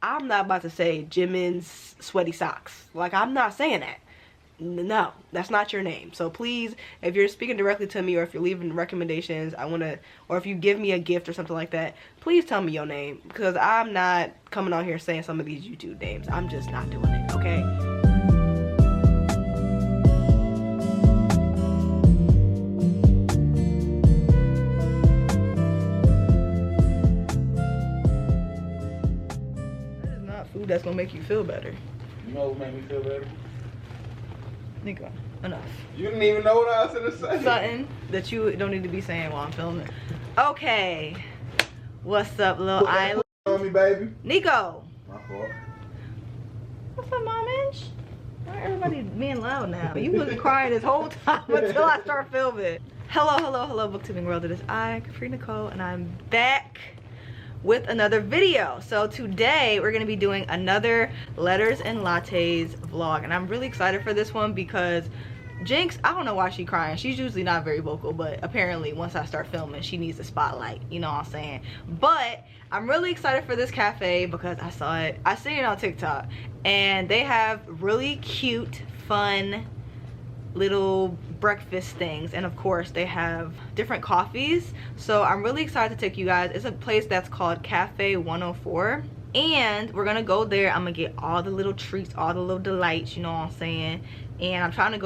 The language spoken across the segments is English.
I'm not about to say Jimin's sweaty socks. Like, I'm not saying that. No, that's not your name. So please, if you're speaking directly to me, or if you're leaving recommendations, or if you give me a gift or something like that, please tell me your name, because I'm not coming on here saying some of these YouTube names. I'm just not doing it, okay? That is not food that's gonna make you feel better. You know what made me feel better? Nico, enough. You didn't even know what I was gonna say. Something that you don't need to be saying while I'm filming. Okay. What's up, little island? On me, baby. Nico. My fault. What's up, mom-ish? Why everybody being loud now? You wasn't crying this whole time until I start filming. Hello, hello, hello, booktubing world. It is I, Capri Nicole, and I'm back with another video. So today we're gonna be doing another Letters and Lattes vlog, and I'm really excited for this one because Jinx, I don't know why she's crying. She's usually not very vocal, but apparently once I start filming, she needs the spotlight, you know what I'm saying? But I'm really excited for this cafe because I seen it on TikTok, and they have really cute, fun little breakfast things, and of course they have different coffees. So I'm really excited to take you guys. It's a place that's called Cafe 104, and we're gonna go there. I'm gonna get all the little treats, all the little delights, you know what I'm saying? And I tried to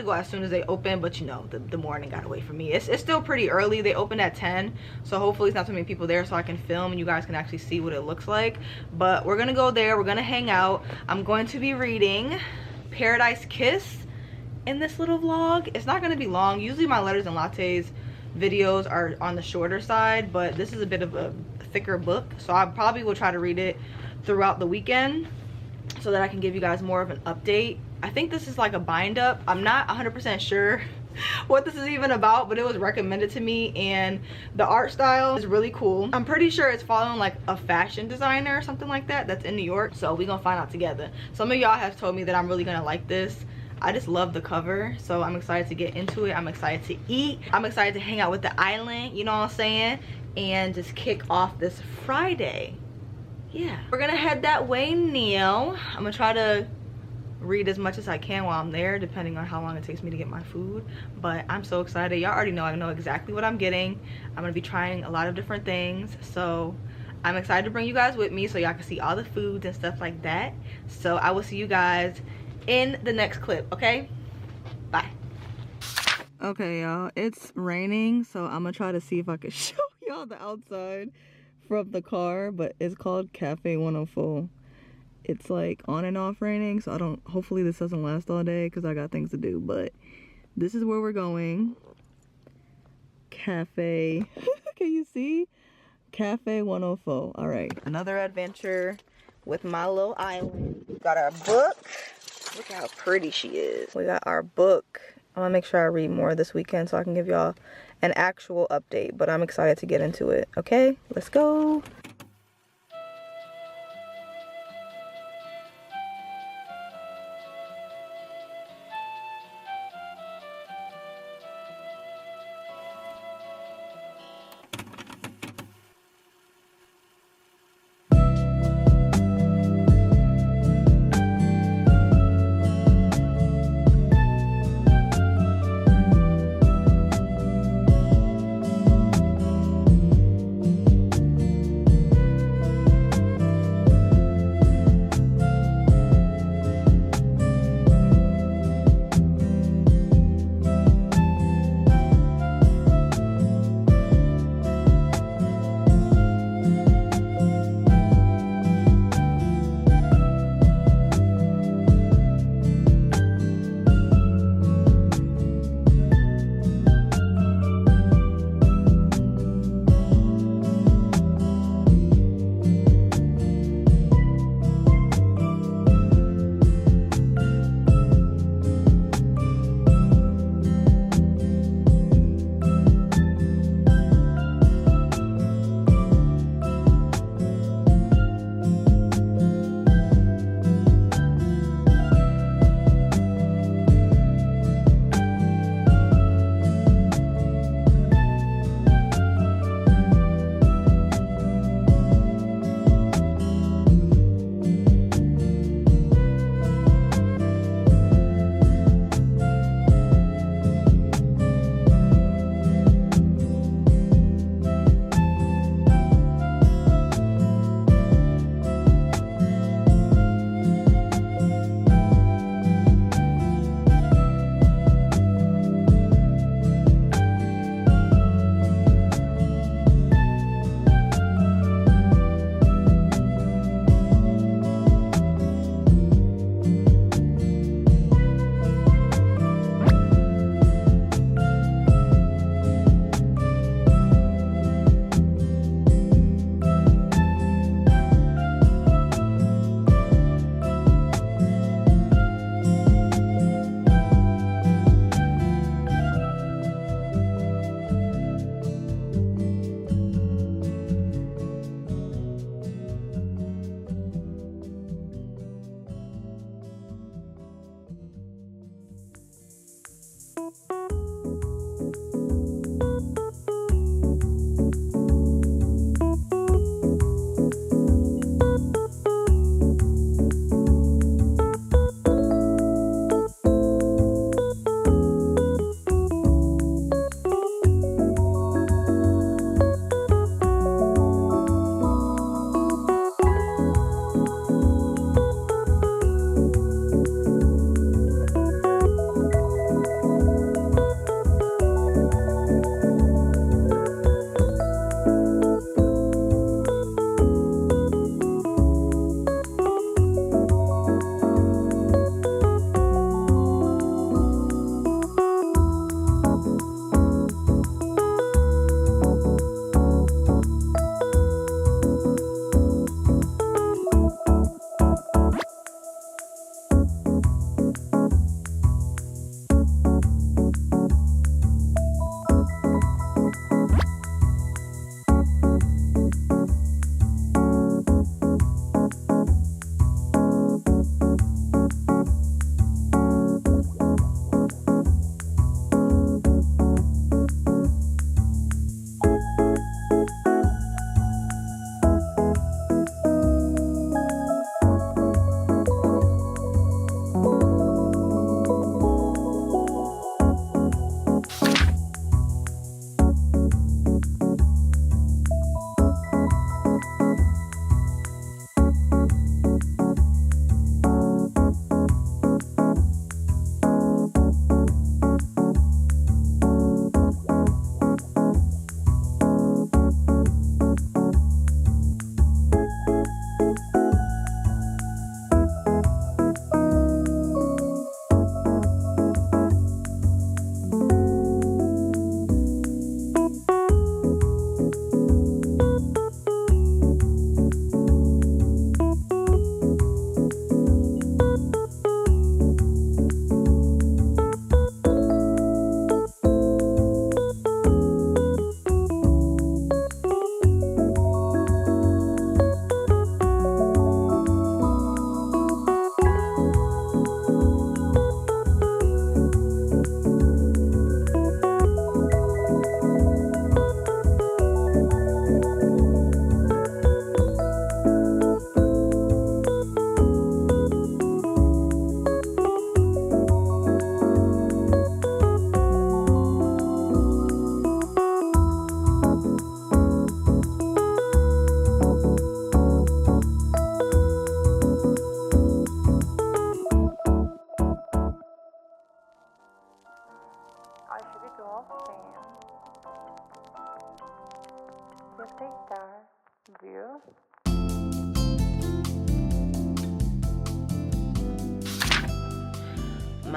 go as soon as they open, but you know, the morning got away from me. It's still pretty early. They open at 10, so hopefully it's not too many people there so I can film and you guys can actually see what it looks like. But we're gonna go there, we're gonna hang out. I'm going to be reading Paradise Kiss in this little vlog. It's not going to be long. Usually my Letters and Lattes videos are on the shorter side, but this is a bit of a thicker book, so I probably will try to read it throughout the weekend so that I can give you guys more of an update. I think this is like a bind up. I'm not 100% sure what this is even about, but it was recommended to me, and the art style is really cool. I'm pretty sure it's following like a fashion designer or something like that that's in New York, so we're gonna find out together. Some of y'all have told me that I'm really gonna like this. I just love the cover, so I'm excited to get into it. I'm excited to eat. I'm excited to hang out with the island, you know what I'm saying? And just kick off this Friday. Yeah. We're gonna head that way now. I'm gonna try to read as much as I can while I'm there, depending on how long it takes me to get my food. But I'm so excited. Y'all already know I know exactly what I'm getting. I'm gonna be trying a lot of different things. So I'm excited to bring you guys with me so y'all can see all the foods and stuff like that. So I will see you guys in the next clip, okay? Bye. Okay, y'all, it's raining, so I'm gonna try to see if I can show y'all the outside from the car, but it's called Cafe 104. It's like on and off raining, so hopefully this doesn't last all day because I got things to do, but this is where we're going. Cafe, can you see? Cafe 104. All right, another adventure with my little island. We've got our book. Look how pretty she is. We got our book. I'm gonna make sure I read more this weekend so I can give y'all an actual update, but I'm excited to get into it. Okay, let's go.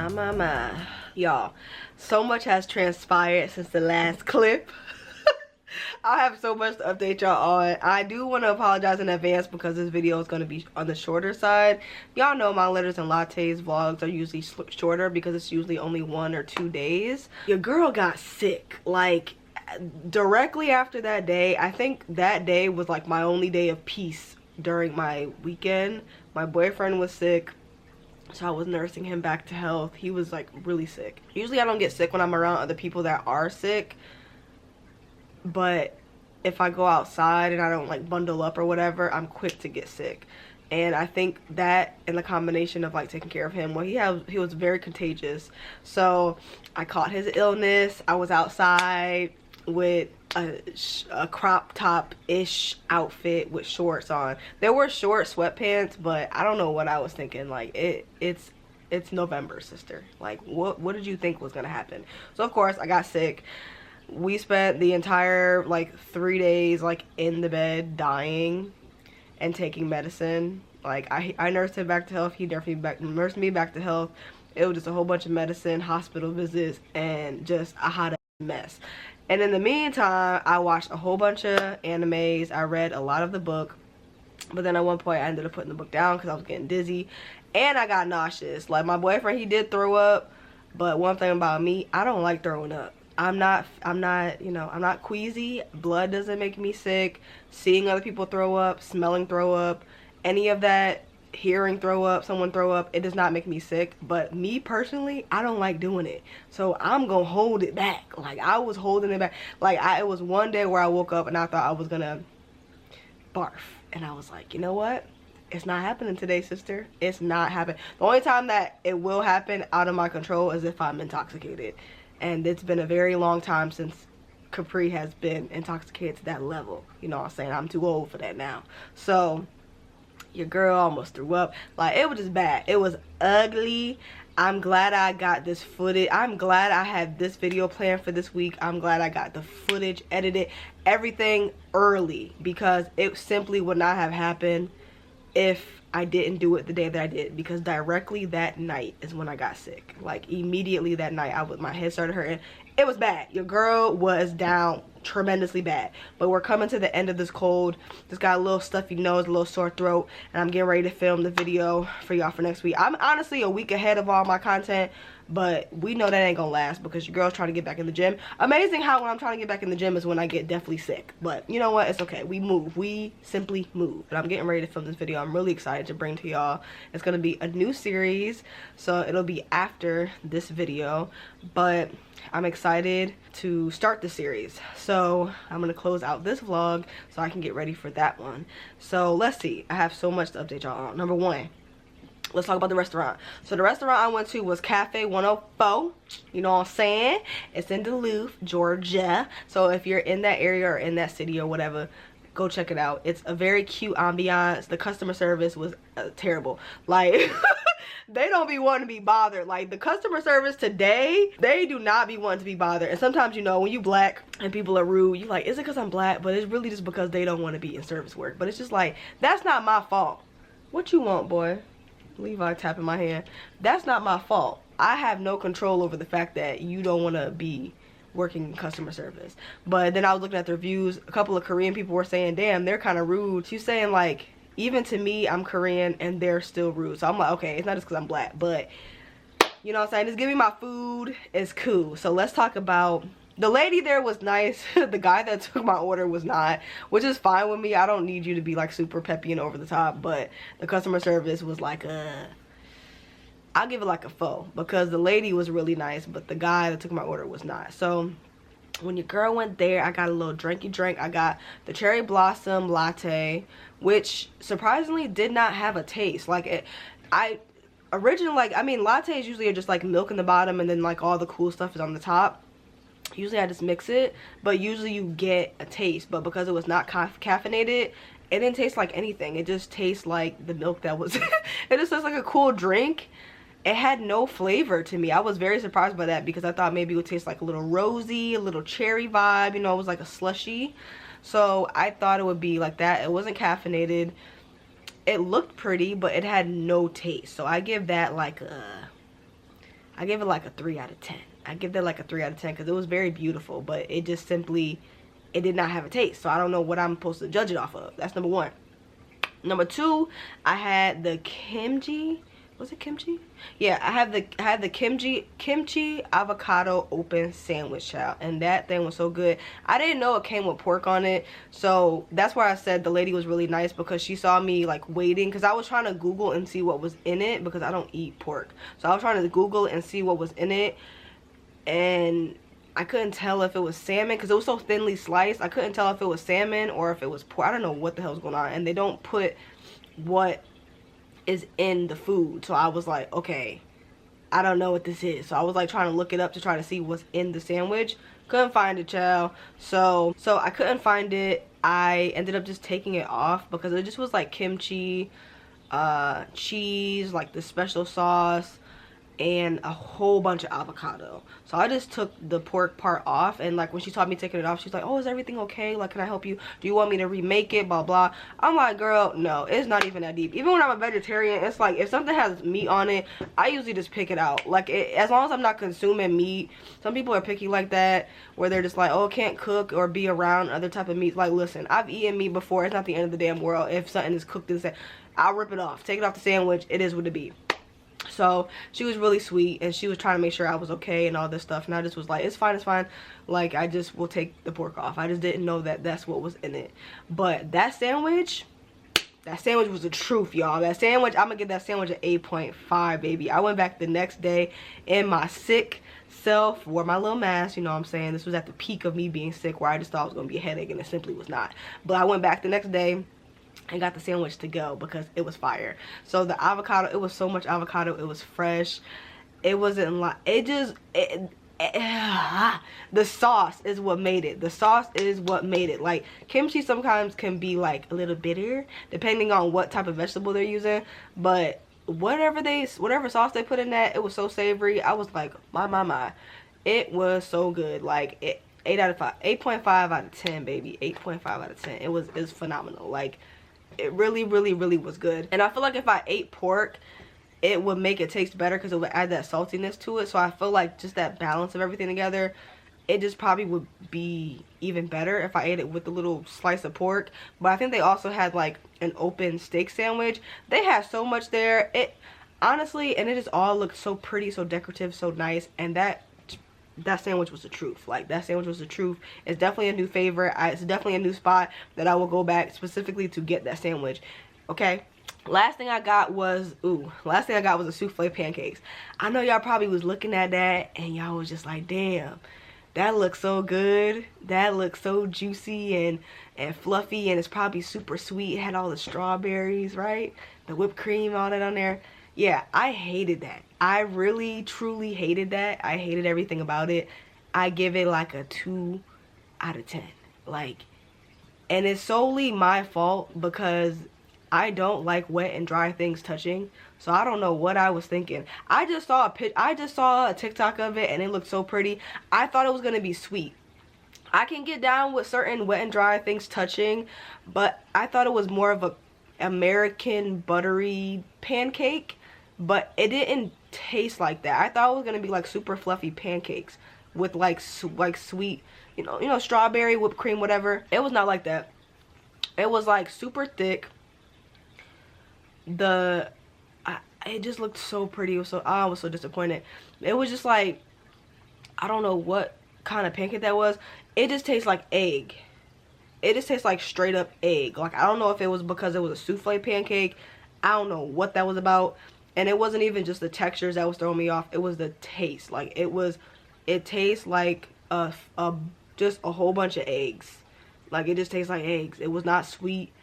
My. Y'all, so much has transpired since the last clip. I have so much to update y'all on. I do want to apologize in advance because this video is going to be on the shorter side. Y'all know my Letters and Lattes vlogs are usually shorter because it's usually only 1 or 2 days. Your girl got sick, like, directly after that day. I think that day was like my only day of peace during my weekend. My boyfriend was sick, so I was nursing him back to health. He was like really sick. Usually I don't get sick when I'm around other people that are sick, but if I go outside and I don't like bundle up or whatever, I'm quick to get sick. And I think that in the combination of like taking care of him, well, he was very contagious. So I caught his illness. I was outside with a crop top-ish outfit with shorts on. There were short sweatpants, but I don't know what I was thinking. Like it's November, sister. Like what did you think was gonna happen? So of course I got sick. We spent the entire like 3 days like in the bed dying and taking medicine. Like I nursed him back to health. He nursed me back to health. It was just a whole bunch of medicine, hospital visits, and just a hot mess. And in the meantime, I watched a whole bunch of animes. I read a lot of the book, but then at one point I ended up putting the book down because I was getting dizzy and I got nauseous. Like my boyfriend, he did throw up, but one thing about me, I don't like throwing up. I'm not, you know, I'm not queasy. Blood doesn't make me sick. Seeing other people throw up, smelling throw up, any of that, hearing throw up, someone throw up, it does not make me sick. But me personally, I don't like doing it. So I'm gonna hold it back. Like I was holding it back. Like it was one day where I woke up and I thought I was gonna barf. And I was like, you know what? It's not happening today, sister. It's not happening. The only time that it will happen out of my control is if I'm intoxicated. And it's been a very long time since Capri has been intoxicated to that level. You know what I'm saying? I'm too old for that now. So your girl almost threw up. Like it was just bad. It was ugly. I'm glad I got this footage. I'm glad I had this video planned for this week. I'm glad I got the footage edited, everything early, because it simply would not have happened if I didn't do it the day that I did, because directly that night is when I got sick. Like immediately that night, my head started hurting. It was bad. Your girl was down tremendously bad. But we're coming to the end of this cold. Just got a little stuffy nose, a little sore throat, and I'm getting ready to film the video for y'all for next week. I'm honestly a week ahead of all my content, but we know that ain't gonna last because your girl's trying to get back in the gym. Amazing how when I'm trying to get back in the gym is when I get deathly sick. But you know what? It's okay. We move. We simply move. But I'm getting ready to film this video. I'm really excited to bring to y'all. It's gonna be a new series, so it'll be after this video. But I'm excited to start the series. So I'm gonna close out this vlog so I can get ready for that one. So let's see. I have so much to update y'all on. Number one, let's talk about the restaurant. So the restaurant I went to was Cafe 104. You know what I'm saying? It's in Duluth, Georgia. So if you're in that area or in that city or whatever, go check it out. It's a very cute ambiance. The customer service was terrible. Like they don't be wanting to be bothered. Like the customer service today, they do not be wanting to be bothered. And sometimes, you know, when you black and people are rude, you like, is it because I'm black? But it's really just because they don't want to be in service work. But it's just like, that's not my fault. What you want, boy? Levi tapping my hand. That's not my fault. I have no control over the fact that you don't want to be working in customer service. But then I was looking at the reviews. A couple of Korean people were saying, damn, they're kind of rude. She's saying like, even to me, I'm Korean and they're still rude. So I'm like, okay, it's not just because I'm black, but you know what I'm saying? Just give me my food. It's cool. So let's talk about, the lady there was nice. The guy that took my order was not, which is fine with me. I don't need you to be like super peppy and over the top, but the customer service was like I'll give it like a 4 because the lady was really nice, but the guy that took my order was not. So when your girl went there, I got a little drinky drink. I got the cherry blossom latte, which surprisingly did not have a taste. Like originally, like, I mean, lattes usually are just like milk in the bottom and then like all the cool stuff is on the top. Usually I just mix it, but usually you get a taste. But because it was not caffeinated, it didn't taste like anything. It just tastes like the milk that was it just tastes like a cool drink. It had no flavor to me. I was very surprised by that because I thought maybe it would taste like a little rosy, a little cherry vibe, you know. It was like a slushy. So I thought it would be like that. It wasn't caffeinated. It looked pretty, but it had no taste. So I give that like a, I gave it like a 3 out of 10. I give that like a 3 out of 10 because it was very beautiful, but it just simply, it did not have a taste. So I don't know what I'm supposed to judge it off of. That's number 1. Number 2, I had the kimchi. Was it kimchi? Yeah, I had the kimchi avocado open sandwich, child, and that thing was so good. I didn't know it came with pork on it, so that's why I said the lady was really nice, because she saw me like waiting, because I was trying to Google and see what was in it, because I don't eat pork. So I was trying to Google and see what was in it, and I couldn't tell if it was salmon because it was so thinly sliced. I couldn't tell if it was salmon or if it was pork. I don't know what the hell was going on, and they don't put what is in the food. So I was like, okay, I don't know what this is. So I was like trying to look it up to try to see what's in the sandwich. Couldn't find it, child. So I couldn't find it. I ended up just taking it off because it just was like kimchi, cheese, like the special sauce, and a whole bunch of avocado. So I just took the pork part off, and like when she saw me taking it off, she's like, oh, is everything okay? Like, can I help you? Do you want me to remake it? Blah blah. I'm like, girl, no, it's not even that deep. Even when I'm a vegetarian, it's like if something has meat on it, I usually just pick it out. Like, as long as I'm not consuming meat. Some people are picky like that, where they're just like, oh, can't cook or be around other type of meat. Like, listen, I've eaten meat before. It's not the end of the damn world. If something is cooked in the I'll rip it off, take it off the sandwich. It is what it be. So she was really sweet, and she was trying to make sure I was okay and all this stuff, and I just was like, it's fine, it's fine. Like, I just will take the pork off. I just didn't know that that's what was in it. But that sandwich was the truth, y'all. That sandwich, I'm gonna give that sandwich an 8.5, baby. I went back the next day in my sick self, wore my little mask, you know what I'm saying. This was at the peak of me being sick, where I just thought it was gonna be a headache, and it simply was not. But I went back the next day and got the sandwich to go because it was fire. So the avocado, it was so much avocado, it was fresh. It wasn't like, the sauce is what made it. The sauce is what made it. Like, kimchi sometimes can be like a little bitter depending on what type of vegetable they're using, but whatever sauce they put in that, it was so savory. I was like, my, it was so good. Like, 8.5 out of 10, baby. 8.5 out of 10. It was phenomenal. Like, it really was good. And I feel like if I ate pork, it would make it taste better because it would add that saltiness to it. So I feel like just that balance of everything together, it just probably would be even better if I ate it with a little slice of pork. But I think they also had like an open steak sandwich. They had so much there. It honestly, and it just all looked so pretty, so decorative, so nice. And that sandwich was the truth. Like, that sandwich was the truth. It's definitely a new favorite. It's definitely a new spot that I will go back specifically to get that sandwich. Okay, last thing I got was the souffle pancakes. I know y'all probably was looking at that and y'all was just like, damn, that looks so good. That looks so juicy and fluffy, and it's probably super sweet. It had all the strawberries, right? The whipped cream, all that on there. Yeah, I hated that. I really, truly hated that. I hated everything about it. I give it like a 2 out of 10. Like, and it's solely my fault because I don't like wet and dry things touching. So I don't know what I was thinking. I just saw a TikTok of it and it looked so pretty. I thought it was gonna be sweet. I can get down with certain wet and dry things touching, but I thought it was more of a American buttery pancake. But it didn't taste like that. I thought it was gonna be like super fluffy pancakes with like sweet, you know, strawberry, whipped cream, whatever. It was not like that. It was like super thick. It just looked so pretty. I was so disappointed. It was just like, I don't know what kind of pancake that was. It just tastes like egg. It just tastes like straight up egg. Like, I don't know if it was because it was a souffle pancake. I don't know what that was about. And it wasn't even just the textures that was throwing me off. It was the taste. Like, it tastes like just a whole bunch of eggs. Like, it just tastes like eggs. It was not sweet.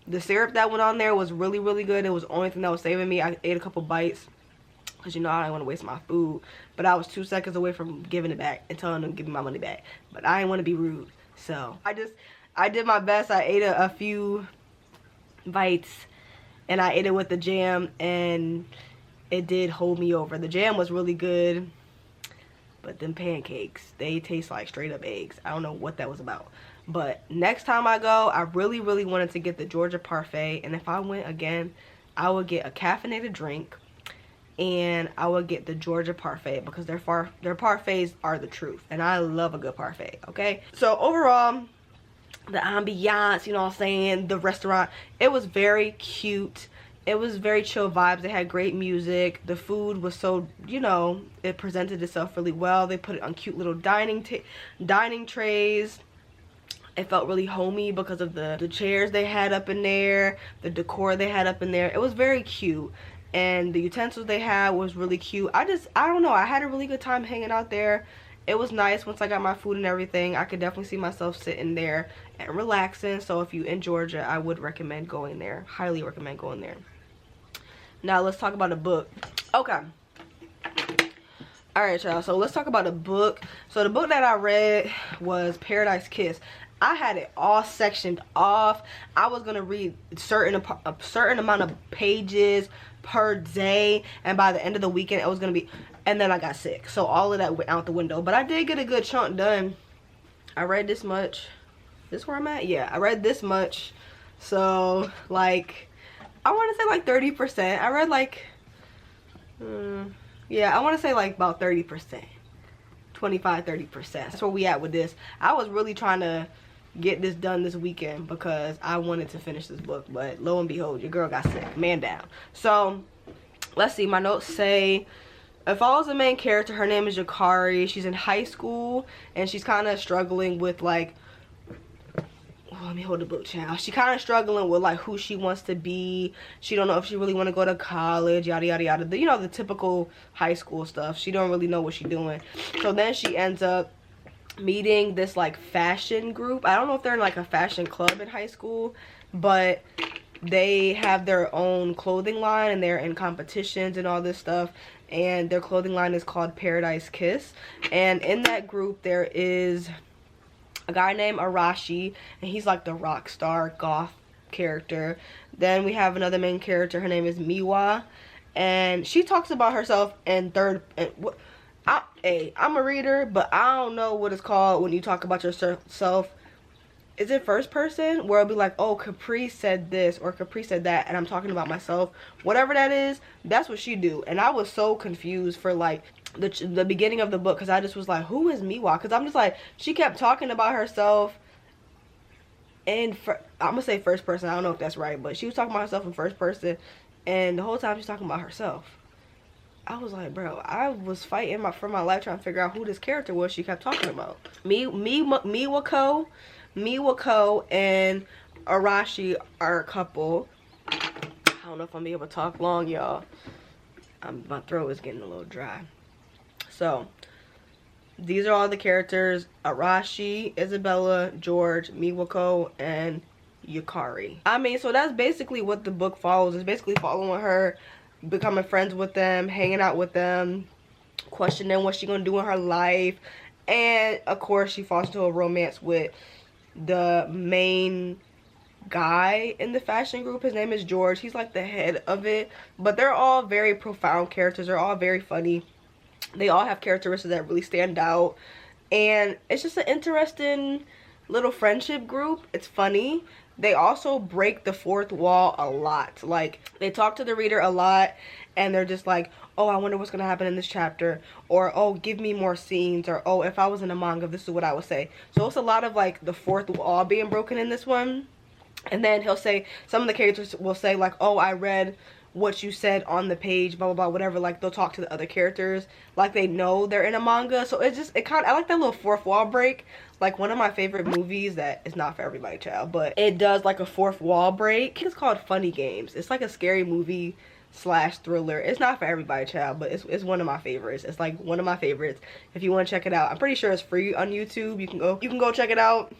The syrup that went on there was really good. It was the only thing that was saving me. I ate a couple bites because, you know, I didn't want to waste my food. But I was 2 seconds away from giving it back and telling them to give me my money back. But I didn't want to be rude. So I did my best. I ate a few bites and I ate it with the jam, and it did hold me over. The jam was really good, but them pancakes, they taste like straight up eggs. I don't know what that was about. But next time I go, I really wanted to get the Georgia parfait, and if I went again, I would get a caffeinated drink and I would get the Georgia parfait because their parfaits are the truth, and I love a good parfait. Okay, so overall, the ambiance, you know what I'm saying, the restaurant, it was very cute. It was very chill vibes. They had great music. The food was so, you know, it presented itself really well. They put it on cute little dining trays. It felt really homey because of the chairs they had up in there, the decor they had up in there. It was very cute, and the utensils they had was really cute. I don't know, I had a really good time hanging out there. It was nice. Once I got my food and everything, I could definitely see myself sitting there and relaxing. So if you in Georgia, I would recommend going there. Highly recommend going there. Now let's talk about a book. Okay. Alright, y'all. So let's talk about a book. So the book that I read was Paradise Kiss. I had it all sectioned off. I was gonna read a certain amount of pages per day, and by the end of the weekend it was gonna be, and then I got sick, so all of that went out the window. But I did get a good chunk done. I read this much. This where I'm at? Yeah, I read this much. So like, I want to say like 30%. I read like yeah, I want to say like about 30%, 25-30%. That's where we at with this. I was really trying to get this done this weekend because I wanted to finish this book, but lo and behold, your girl got sick. Man down. So let's see, my notes say it follows the main character. Her name is Yukari. She's in high school and she's kind of struggling with like, let me hold the book, child. She kind of struggling with like who she wants to be. She don't know if she really want to go to college, yada yada yada, you know, the typical high school stuff. She don't really know what she's doing. So then she ends up meeting this like fashion group. I don't know if they're in like a fashion club in high school, but they have their own clothing line and they're in competitions and all this stuff, and their clothing line is called Paradise Kiss. And in that group there is a guy named Arashi, and he's like the rock star goth character. Then we have another main character. Her name is Miwa, and she talks about herself in third. I'm a reader, but I don't know what it's called when you talk about yourself. Is it first person, where it'll be like, oh, Capri said this or Capri said that, and I'm talking about myself? Whatever that is, that's what she do. And I was so confused for like the beginning of the book, because I just was like, who is Miwa? Because I'm just like, she kept talking about herself in I'm gonna say first person. I don't know if that's right, but she was talking about herself in first person, and the whole time she's talking about herself. I was like, bro, I was fighting for my life trying to figure out who this character was she kept talking about. Miwako and Arashi are a couple. I don't know if I'm gonna be able to talk long, y'all. My throat is getting a little dry. So these are all the characters: Arashi, Isabella, George, Miwako, and Yukari. I mean, so that's basically what the book follows. It's basically following her, becoming friends with them, hanging out with them, questioning what she's gonna do in her life, and of course she falls into a romance with the main guy in the fashion group. His name is George. He's like the head of it, but they're all very profound characters. They're all very funny. They all have characteristics that really stand out, and it's just an interesting little friendship group. It's funny. They also break the fourth wall a lot. Like, they talk to the reader a lot, and they're just like, oh, I wonder what's gonna happen in this chapter, or oh, give me more scenes, or oh, if I was in a manga, this is what I would say. So it's a lot of like the fourth wall being broken in this one. And then he'll say, some of the characters will say like, oh, I read what you said on the page, blah blah blah, whatever. Like, they'll talk to the other characters like they know they're in a manga. So it's just, I like that little fourth wall break. Like, one of my favorite movies that is not for everybody, child, but it does like a fourth wall break. It's called Funny Games. It's like a scary movie slash thriller. It's not for everybody, child, but it's one of my favorites. It's like one of my favorites. If you want to check it out, I'm pretty sure it's free on YouTube. You can go check it out.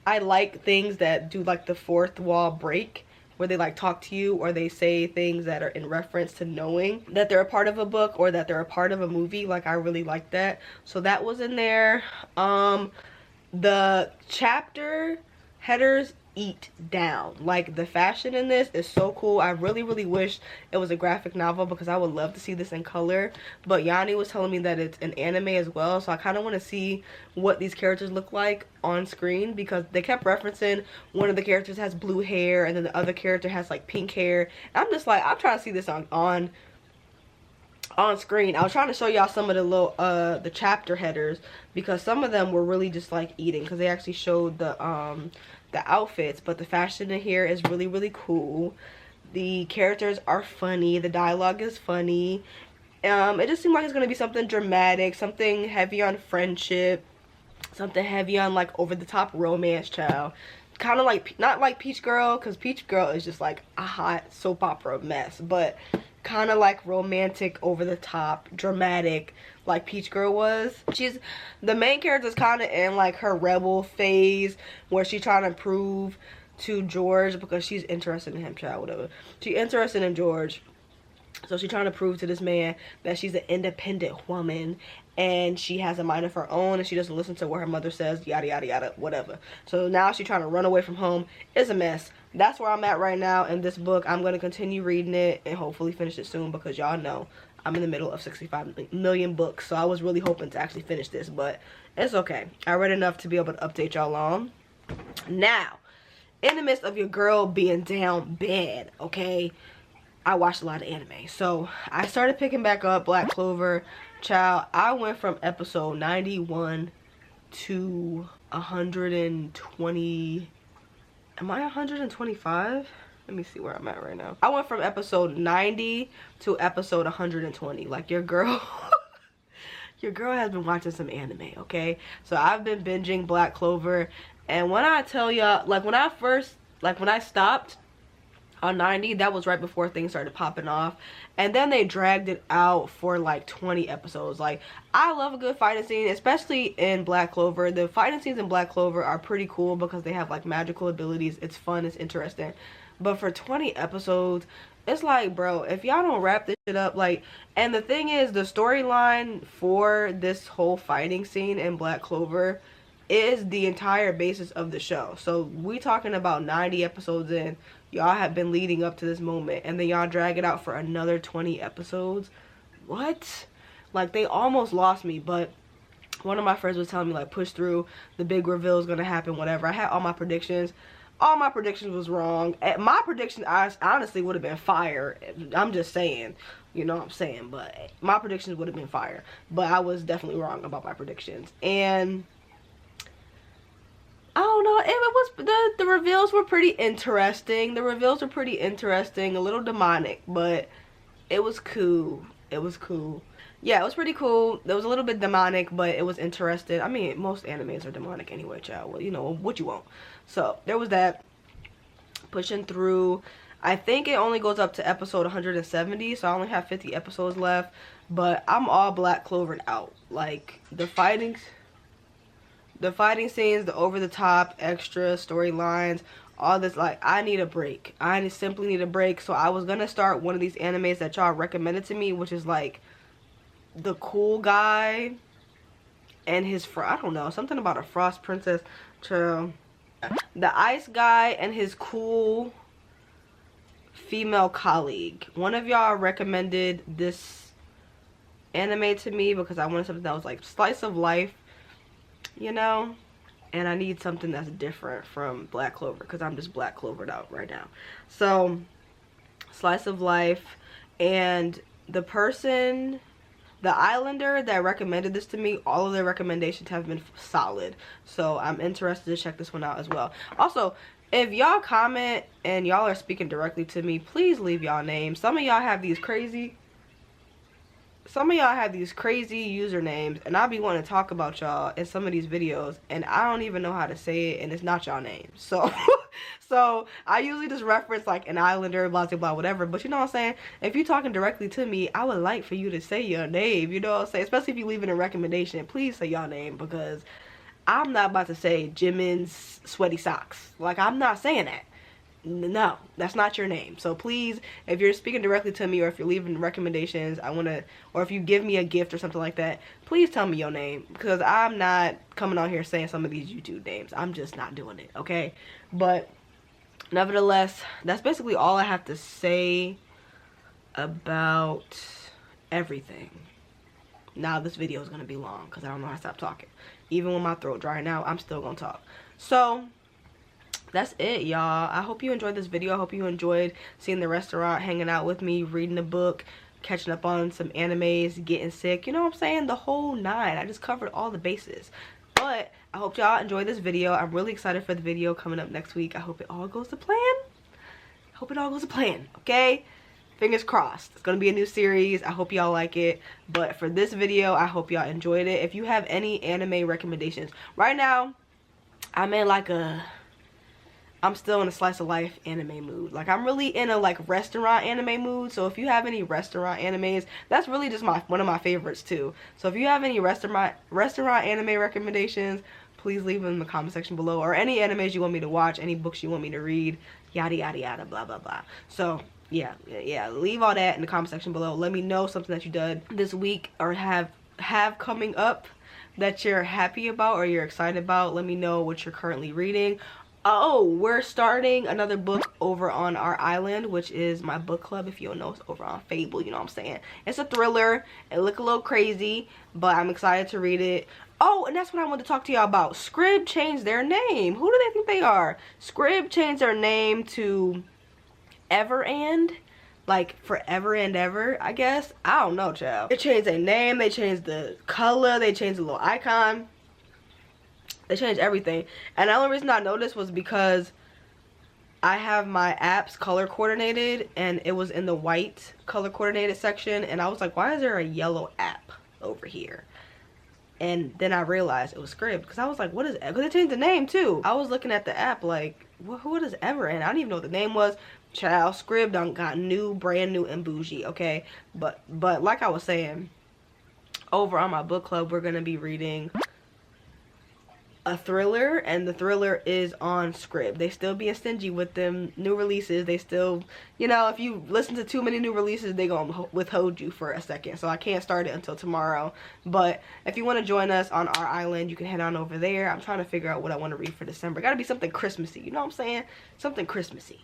I like things that do like the fourth wall break, where they like talk to you, or they say things that are in reference to knowing that they're a part of a book or that they're a part of a movie. Like, I really like that. So that was in there. The chapter headers eat down. Like, the fashion in this is so cool. I really wish it was a graphic novel, because I would love to see this in color. But Yanni was telling me that it's an anime as well, so I kind of want to see what these characters look like on screen, because they kept referencing one of the characters has blue hair and then the other character has like pink hair. And I'm just like, I'm trying to see this on on screen. I was trying to show y'all some of the little the chapter headers, because some of them were really just like eating, because they actually showed the outfits, but the fashion in here is really, really cool. The characters are funny, the dialogue is funny. It just seemed like it's gonna be something dramatic, something heavy on friendship, something heavy on like over the top romance, child. Kind of like, not like Peach Girl, because Peach Girl is just like a hot soap opera mess, but kind of like romantic, over the top, dramatic, like Peach Girl was. The main character is kind of in like her rebel phase, where she's trying to prove to George, because she's interested in him, child, whatever. She's interested in George, so she's trying to prove to this man that she's an independent woman, and she has a mind of her own, and she doesn't listen to what her mother says, yada yada yada, whatever. So now she's trying to run away from home. It's a mess. That's where I'm at right now in this book. I'm going to continue reading it and hopefully finish it soon, because y'all know I'm in the middle of 65 million books, so I was really hoping to actually finish this, but it's okay. I read enough to be able to update y'all on. Now, in the midst of your girl being down bad, okay, I watched a lot of anime. So I started picking back up Black Clover. Child, I went from episode 91 to 120. Am I 125? Let me see where I'm at right now. I went from episode 90 to episode 120. Like, your girl your girl has been watching some anime, okay? So I've been binging Black Clover, and when I tell y'all, like, when I stopped on 90, that was right before things started popping off, and then they dragged it out for like 20 episodes. Like, I love a good fighting scene, especially in Black Clover. The fighting scenes in Black Clover are pretty cool because they have like magical abilities. It's fun, it's interesting. But for 20 episodes, it's like, bro, if y'all don't wrap this shit up, like, and the thing is, the storyline for this whole fighting scene in Black Clover is the entire basis of the show. So we talking about 90 episodes in, y'all have been leading up to this moment, and then y'all drag it out for another 20 episodes. What? Like, they almost lost me. But one of my friends was telling me, like, push through, the big reveal is gonna happen, whatever. I had all my predictions was wrong. My prediction, I honestly would have been fire. I'm just saying, you know what I'm saying, but my predictions would have been fire, but I was definitely wrong about my predictions. And I don't know, it was, the reveals were pretty interesting. A little demonic, but it was cool. Yeah, it was pretty cool. It was a little bit demonic, but it was interesting. I mean, most animes are demonic anyway, child. Well, you know what you want. So there was that. Pushing through. I think it only goes up to episode 170, so I only have 50 episodes left. But I'm all Black Clovered out. Like, the fighting scenes, the over-the-top extra storylines, all this, like, I need a break. I simply need a break. So I was gonna start one of these animes that y'all recommended to me, which is like the cool guy and his I don't know, something about a frost princess. The ice guy and his cool female colleague. One of y'all recommended this anime to me because I wanted something that was like slice of life, you know, and I need something that's different from Black Clover because I'm just Black Clovered out right now. So slice of life, and the islander that recommended this to me, all of their recommendations have been solid. So I'm interested to check this one out as well. Also, if y'all comment and y'all are speaking directly to me, please leave y'all names. Some of y'all have these crazy usernames, and I'll be wanting to talk about y'all in some of these videos, and I don't even know how to say it, and it's not y'all name. So so I usually just reference like an islander, blah blah blah, whatever. But you know what I'm saying, if you're talking directly to me, I would like for you to say your name, you know what I'm saying? Especially if you leave it a recommendation, please say y'all name, because I'm not about to say Jimin's sweaty socks. Like, I'm not saying that. No, that's not your name. So please, if you're speaking directly to me, or if you're leaving recommendations, or if you give me a gift or something like that, please tell me your name, because I'm not coming on here saying some of these YouTube names. I'm just not doing it, okay? But nevertheless, that's basically all I have to say about everything. Now this video is gonna be long because I don't know how to stop talking. Even when my throat dry now, I'm still gonna talk. So that's it, y'all. I hope you enjoyed this video. I hope you enjoyed seeing the restaurant, hanging out with me, reading the book, catching up on some animes, getting sick, you know what I'm saying, the whole nine. I just covered all the bases. But I hope y'all enjoyed this video. I'm really excited for the video coming up next week. I hope it all goes to plan. Hope it all goes to plan, okay? Fingers crossed. It's gonna be a new series. I hope y'all like it. But for this video, I hope y'all enjoyed it. If you have any anime recommendations, right now I'm in like I'm still in a slice of life anime mood. Like, I'm really in a like restaurant anime mood. So if you have any restaurant animes, that's really just one of my favorites too. So if you have any restaurant anime recommendations, please leave them in the comment section below, or any animes you want me to watch, any books you want me to read, yada yada yada, blah blah blah. So yeah, leave all that in the comment section below. Let me know something that you did this week or have coming up that you're happy about or you're excited about. Let me know what you're currently reading. Oh, we're starting another book over on our island, which is my book club. If you don't know, it's over on Fable, you know what I'm saying. It's a thriller. It look a little crazy, but I'm excited to read it. Oh, and that's what I wanted to talk to y'all about. Scrib changed their name. Who do they think they are? Scrib changed their name to Ever and, like forever and ever, I guess. I don't know, child. They changed their name. They changed the color. They changed the little icon. They changed everything. And the only reason I noticed was because I have my apps color coordinated, and it was in the white color coordinated section, and I was like, why is there a yellow app over here? And then I realized it was Scrib, because I was like, what is it? Because they changed the name too. I was looking at the app like, who is Ever? And I didn't even know what the name was. Child, Scrib done got new, brand new, and bougie, okay? But like I was saying, over on my book club, we're gonna be reading a thriller, and the thriller is on Scrib. They still being stingy with them new releases. They still, you know, if you listen to too many new releases, they gonna withhold you for a second. So I can't start it until tomorrow. But if you want to join us on our island, you can head on over there. I'm trying to figure out what I want to read for December. Gotta be something Christmassy, you know what I'm saying? Something Christmassy.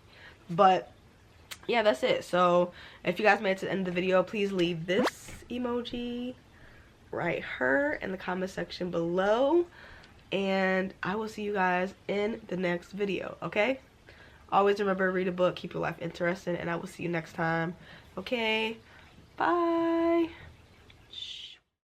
But yeah, that's it. So if you guys made it to the end of the video, please leave this emoji right here in the comment section below. And I will see you guys in the next video, okay? Always remember, read a book, keep your life interesting, and I will see you next time. Okay, bye.